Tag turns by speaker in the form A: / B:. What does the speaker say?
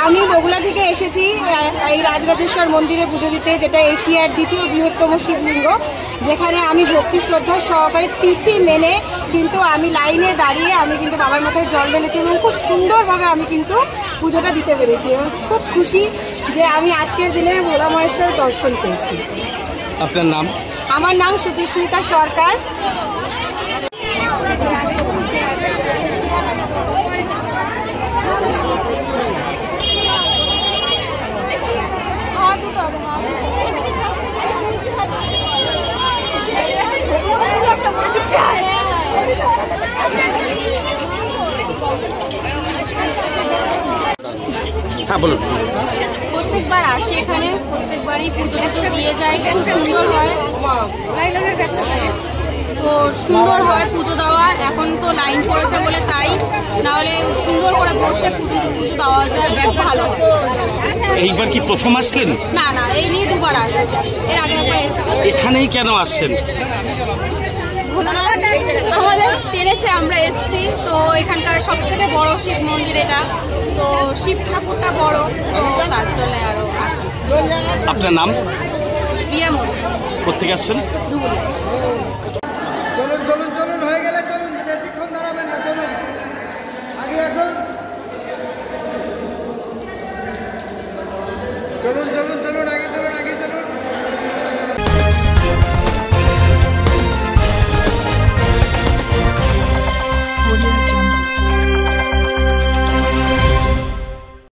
A: আমি বগুলা থেকে এসেছি এই রাজরাজেশ্বর মন্দিরে পুজো দিতে, যেটা এশিয়ার দ্বিতীয় বৃহত্তম শিবলিঙ্গ, যেখানে আমি ভক্তি শ্রদ্ধা সহকারে তিথি মেনে কিন্তু আমি লাইনে দাঁড়িয়ে আমি কিন্তু বাবার মাথায় জল ঢেলেছি এবং খুব সুন্দরভাবে আমি কিন্তু পুজোটা দিতে পেরেছি এবং খুব খুশি যে আমি আজকের দিনে ভোলা মহেশ্বরের দর্শন পেয়েছি।
B: আপনার নাম?
A: আমার নাম সুচিস্মিতা সরকার।
B: হ্যাঁ বলুন।
A: প্রত্যেকবার আসি এখানে, প্রত্যেকবারই পুজো টুজো দিয়ে যায়, খুব সুন্দর হয়, তো সুন্দর হয় পুজো দেওয়া। এখন তো লাইন পড়েছে বলে তাই, নাহলে সুন্দর করে বসে পুজো দেওয়া যায়, ভালো হয়।
B: এইবার কি প্রথম আসলেন?
A: না না, এই নিয়ে দুবার আসি, এর আগে একবার এসেছি।
B: এখানেই কেন আসছেন?
A: আমাদের টেনেছে, আমরা এসেছি। তো এখানকার সব থেকে বড় শিব মন্দির এটা, তো শিব ঠাকুরটা বড়, তো তার জন্য আরো আসি।
B: আপনার নাম?
A: বিয়ামন।
B: কোথেকে আসছেন?
A: দুগুলি।
C: চলুন চলুন চলুন, হয়ে গেলে চলুন, বেশিক্ষণ দাঁড়াবেন না, চলুন আগে আসুন। চলুন চলুন চলুন আগে